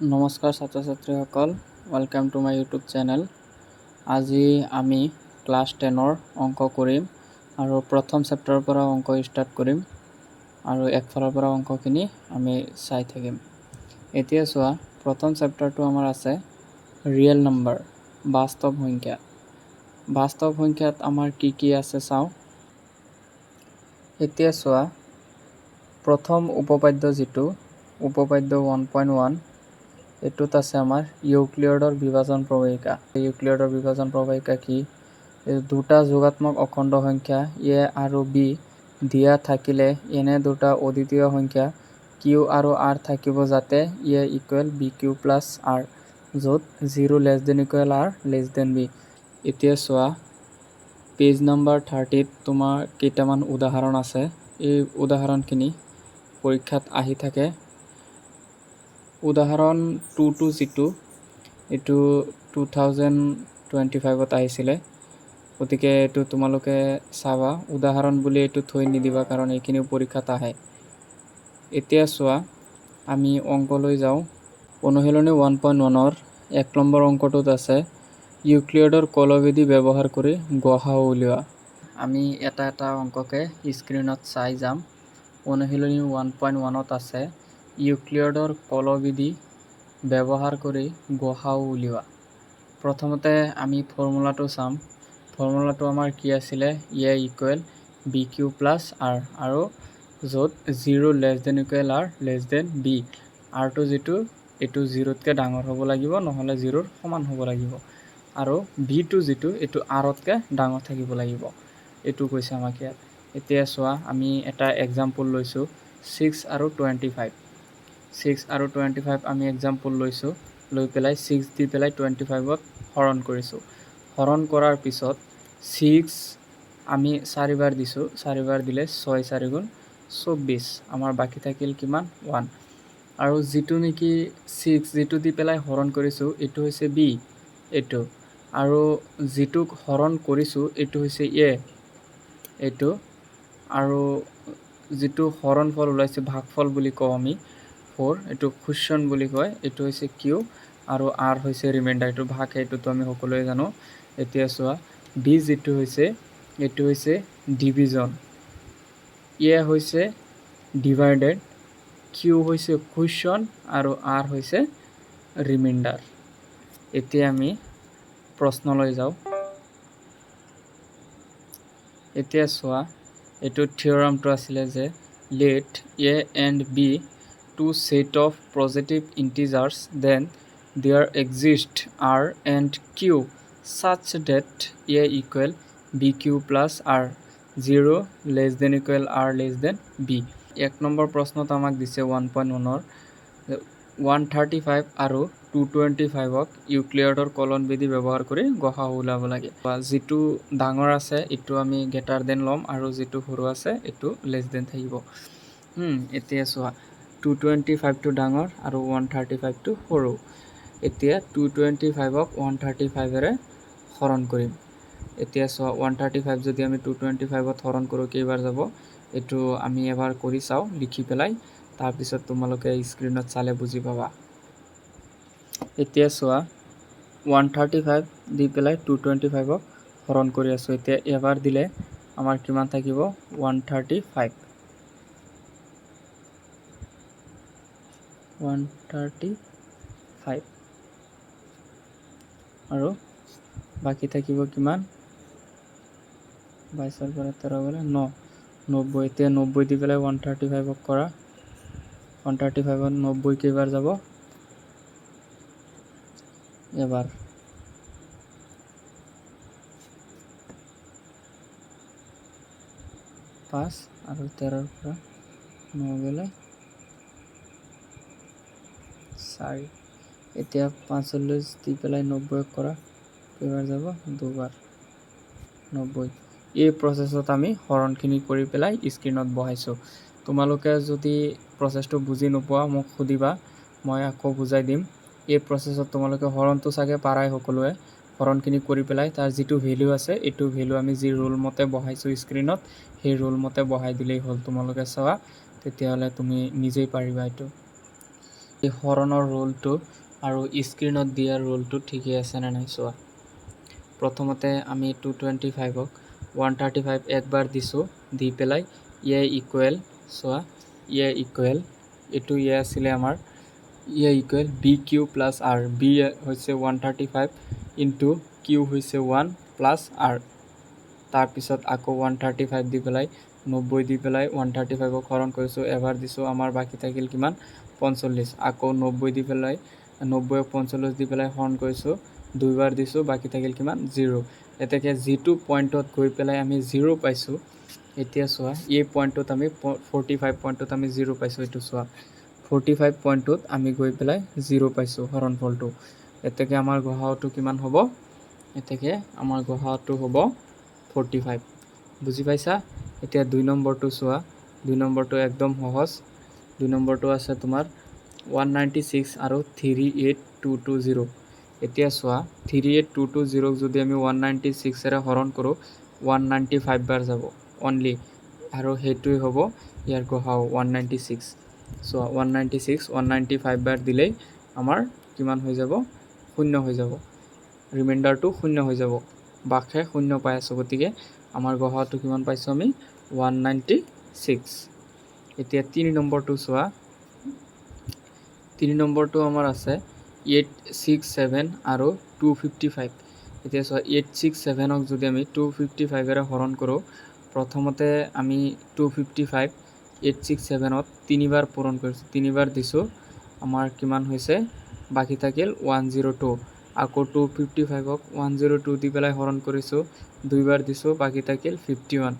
নমস্কাৰ ছাত্ৰ ছাত্ৰীসকল, welcome to my YouTube channel. আজি আমি ক্লাছ 10ৰ অংক কৰিম আৰু প্ৰথম চেপ্টাৰৰ পৰা অংক ষ্টাৰ্ট কৰিম আৰু একফালৰ পৰা অংকখিনি আমি চাই থাকিম। এতিয়া চোৱা, প্ৰথম চেপ্টাৰটো আমাৰ আছে ৰিয়েল নাম্বাৰ, বাস্তৱ সংখ্যা। বাস্তৱ সংখ্যাত আমাৰ কি আছে চাওঁ। এতিয়া চোৱা, প্ৰথম উপপাদ্য যিটো উপপাদ্য 1.1, এইটোত আছে আমাৰ ইউক্লিডৰ বিভাজন প্ৰবাহিকা। ইউক্লিডৰ বিভাজন প্ৰবাহিকা কি? দুটা যোগাত্মক অখণ্ড সংখ্যা এ আৰু বি দিয়া থাকিলে এনে দুটা অদ্বিতীয় সংখ্যা কিউ আৰু আৰ থাকিব যাতে A equal B Q plus R, য'ত 0 less than equal R less than B. এতিয়া চোৱা, পেজ নাম্বাৰ 30ত তোমাৰ কেইটামান উদাহৰণ আছে। এই উদাহৰণখিনি পৰীক্ষাত আহি থাকে। উদাহৰণ 2 যিটো, এইটো 2025ত আহিছিলে, গতিকে এইটো তোমালোকে চাবা। উদাহৰণ বুলি এইটো থৈ নিদিবা, কাৰণ এইখিনিও পৰীক্ষাত আহে। এতিয়া চোৱা, আমি অংকলৈ যাওঁ। অনুশীলনী 1.1ৰ 1 নম্বৰ অংকটোত আছে ইউক্লিডৰ কলবিধি ব্যৱহাৰ কৰি গ সা উ উলিওৱা। আমি এটা এটা অংককে স্ক্ৰীণত চাই যাম। অনুশীলনী 1.1ত আছে ইউক্লিডৰ কলবিধি ব্যৱহাৰ কৰি গ সা উ উলিওৱা। প্ৰথমতে আমি ফৰ্মুলাটো চাম। ফৰ্মুলাটো আমাৰ কি আছিলে? A equal B Q plus R, আৰু য'ত 0 less than equal R less than B. আৰটো যিটো, এইটো 0তকৈ ডাঙৰ হ'ব লাগিব, নহ'লে 0ৰ সমান হ'ব লাগিব। আৰু বিটো যিটো, এইটো আৰতকৈ ডাঙৰ থাকিব লাগিব। এইটো কৈছে আমাক ইয়াত। এতিয়া চোৱা, আমি এটা এক্সাম্পল লৈছোঁ 6 আৰু 25। 6 আৰু 25 আমি এক্সাম্পল লৈছোঁ, লৈ পেলাই 6 দি পেলাই 25ত হৰণ কৰিছোঁ। হৰণ কৰাৰ পিছত 6 আমি 4 বাৰ দিছোঁ, 4 বাৰ দিলে 6 4 গুণ 24, আমাৰ বাকী থাকিল কিমান? 1। আৰু যিটো নেকি 6 যিটো দি পেলাই হৰণ কৰিছোঁ, এইটো হৈছে বি, এইটো। আৰু যিটোক হৰণ কৰিছোঁ, এইটো হৈছে এ, এইটো। আৰু যিটো হৰণফল ওলাইছে, ভাগফল বুলি কওঁ আমি 4, এইটো কুশ্যন বুলি কয়, এইটো হৈছে কিউ, আৰু আৰ হৈছে ৰিমাইণ্ডাৰ, এইটো ভাগ, সেইটোতো আমি সকলোৱে জানো। এতিয়া চোৱা, বি যিটো হৈছে, এইটো হৈছে ডিভিজন, এ হৈছে ডিভাইডেড, কিউ হৈছে কুশ্যন, আৰু আৰ হৈছে ৰিমাইণ্ডাৰ। এতিয়া আমি প্ৰশ্নলৈ যাওঁ। এতিয়া চোৱা, এইটো থিয়ৰামটো আছিলে যে let A and B to set of positive integers, then there exist R and Q such that a equal b q plus r, 0 less than equal r less than b। 1 number প্ৰশ্নত আমাক দিছে 1.1ৰ 135 আৰু 225ক ইউক্লিডৰ কলন বিধি ব্যৱহাৰ কৰি গ সা উ ওলাব লাগে। যিটো ডাঙৰ আছে এইটো আমি গ্ৰেটাৰ দেন ল'ম, আৰু যিটো সৰু আছে এইটো লেছ দেন থাকিব। এতিয়া চোৱা, 225টো ডাঙৰ আৰু 135টো সৰু। এতিয়া 225ক 135ৰে হৰণ কৰিম। এতিয়া চোৱা, 135 যদি আমি 225ত হৰণ কৰোঁ, কেইবাৰ যাব? এইটো আমি এবাৰ কৰি চাওঁ লিখি পেলাই, তাৰপিছত তোমালোকে স্ক্ৰীণত চালে বুজি পাবা। এতিয়া চোৱা, 135 দি পেলাই 225ক হৰণ কৰি আছোঁ। এতিয়া এবাৰ দিলে আমাৰ কিমান থাকিব? 135। 135 আৰু বাকী থাকিব কিমান? 22ৰ পৰা 13 গ'লে 9, 90। এতিয়া 90 দি পেলাই 135ক কৰা, 135ত 90 কেইবাৰ যাব? এবাৰ। পাঁচ, আৰু 13ৰ পৰা 9 গ'লে 4। এতিয়া 45 দি পেলাই 90ক কৰা, কেইবাৰ যাব? দুবাৰ, 90। এই প্ৰচেছত আমি হৰণখিনি কৰি পেলাই স্ক্ৰীণত বহাইছোঁ। তোমালোকে যদি প্ৰচেছটো বুজি নোপোৱা মোক সুধিবা, মই আকৌ বুজাই দিম। এই প্ৰচেছত তোমালোকে হৰণটো চাগে পাৰাই সকলোৱে। হৰণখিনি কৰি পেলাই তাৰ যিটো ভেলু আছে, এইটো ভেলু আমি যি ৰোল মতে বহাইছোঁ স্ক্ৰীণত, সেই ৰোল মতে বহাই দিলেই হ'ল। তোমালোকে চোৱা, তেতিয়াহ'লে তুমি নিজেই পাৰিবা এইটো। এই হৰণৰ ৰোলটো আৰু স্ক্ৰীনত দিয়া ৰোলটো ঠিকেই আছে নে নাই চোৱা। প্ৰথমতে আমি 225ক 135 একবাৰ দিছোঁ, দি পেলাই ইকুৱেল চোৱা, ইকুৱেল এইটো আছিলে আমাৰ equal B Q plus R. B হৈছে 135 ইনটু কিউ হৈছে 1 প্লাছ আৰ। তাৰপিছত আকৌ 135 দি পেলাই 90 দি পেলাই 135ক হৰণ কৰিছোঁ, এবাৰ দিছোঁ, আমাৰ বাকী থাকিল কিমান 45। আকৌ 90 দি পেলাই 90ক 45 দি পেলাই হৰণ কৰিছোঁ, দুইবাৰ দিছোঁ, বাকী থাকিল কিমান 0। এতেকে যিটো পইণ্টত গৈ পেলাই আমি 0 পাইছোঁ, এতিয়া চোৱা এই পইণ্টটোত আমি 45 পইণ্টটোত আমি 0 পাইছোঁ। এইটো চোৱা 45 পইণ্টটোত আমি গৈ পেলাই 0 পাইছোঁ হৰণফলটো। এতেকে আমাৰ গ সা উটো কিমান হ'ব? এতেকে আমাৰ গ সা উটো হ'ব 45। বুজি পাইছা? এতিয়া 2 নম্বৰটো চোৱা, 2 নম্বৰটো একদম সহজ। 2 নম্বৰটো আছে তোমাৰ 196 আৰু 38220। এতিয়া চোৱা 38220ক যদি আমি 196ৰে হৰণ কৰোঁ, 195 বাৰ যাব অনলি, আৰু সেইটোৱে হ'ব ইয়াৰ গ সা উ 196। চোৱা 196 195 বাৰ দিলেই আমাৰ কিমান হৈ যাব? 0 হৈ যাব। ৰিমাইণ্ডাৰটো 0 হৈ যাব। বাকহে 0 পাই আছোঁ, গতিকে আমাৰ গ সা উটো কিমান পাইছোঁ আমি? 196। এতিয়া 3 নম্বৰটো চোৱা, 3 নম্বৰটো আমাৰ আছে 867 আৰু 255। এতিয়া চোৱা 867ক যদি আমি 255ৰে হৰণ কৰোঁ, প্ৰথমতে আমি 255 867ত 3বাৰ পূৰণ কৰিছোঁ, 3বাৰ দিছোঁ, আমাৰ কিমান হৈছে? বাকী থাকিল 102। আকৌ 255ক 102 দি পেলাই হৰণ কৰিছোঁ, দুইবাৰ দিছোঁ, বাকী থাকিল 51।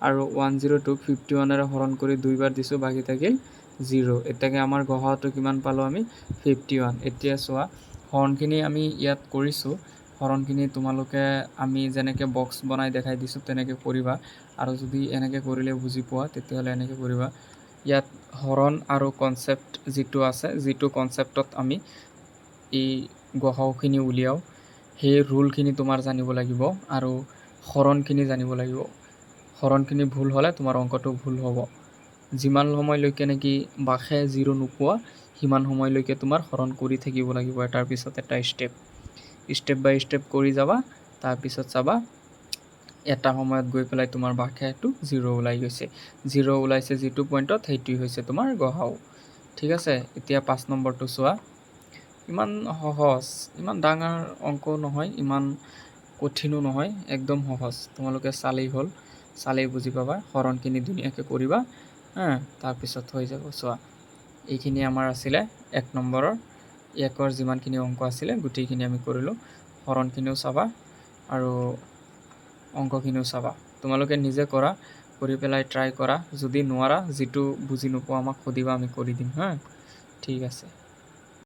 আৰু 102ক 51ৰে হৰণ কৰি দুইবাৰ দিছোঁ, বাকী থাকিল 0। এতিয়াকে আমাৰ গ সা উটো কিমান পালোঁ আমি? 51। এতিয়া চোৱা হৰণখিনি আমি ইয়াত কৰিছোঁ, হৰণখিনি তোমালোকে আমি যেনেকৈ বক্স বনাই দেখাই দিছোঁ তেনেকৈ কৰিবা, আৰু যদি এনেকৈ কৰিলে বুজি পোৱা তেতিয়াহ'লে এনেকৈ কৰিবা। ইয়াত হৰণ আৰু কনচেপ্ট যিটো আছে, যিটো কনচেপ্টত আমি এই গ সা উখিনি উলিয়াওঁ, সেই ৰুলখিনি তোমাৰ জানিব লাগিব আৰু হৰণখিনি জানিব লাগিব। হৰণখিনি ভুল হ'লে তোমাৰ অংকটো ভুল হ'ব। যিমান সময়লৈকে নেকি বাখে 0 নোপোৱা, সিমান সময়লৈকে তোমাৰ হৰণ কৰি থাকিব লাগিব, এটাৰ পিছত এটা ষ্টেপ বাই ষ্টেপ কৰি যাবা। তাৰপিছত চাবা এটা সময়ত গৈ পেলাই তোমাৰ বাখেটো 0 ওলাই গৈছে। 0 ওলাইছে যিটো পইণ্টত, সেইটোৱে হৈছে তোমাৰ গ সা উ। ঠিক আছে। এতিয়া 5 নম্বৰটো চোৱা, ইমান সহজ, ইমান ডাঙৰ অংক নহয়, ইমান কঠিনো নহয়, একদম সহজ। তোমালোকে চালেই হ'ল, চালেই বুজি পাবা। হৰণখিনি ধুনীয়াকৈ কৰিবা, তাৰপিছত হৈ যাব। চোৱা এইখিনি আমাৰ আছিলে 1 নম্বৰৰ, 1ৰ যিমানখিনি অংক আছিলে গোটেইখিনি আমি কৰিলোঁ। হৰণখিনিও চাবা আৰু অংকখিনিও চাবা। তোমালোকে নিজে কৰা, কৰি পেলাই ট্ৰাই কৰা। যদি নোৱাৰা, যিটো বুজি নোপোৱা আমাক সুধিবা, আমি কৰি দিম। ঠিক আছে।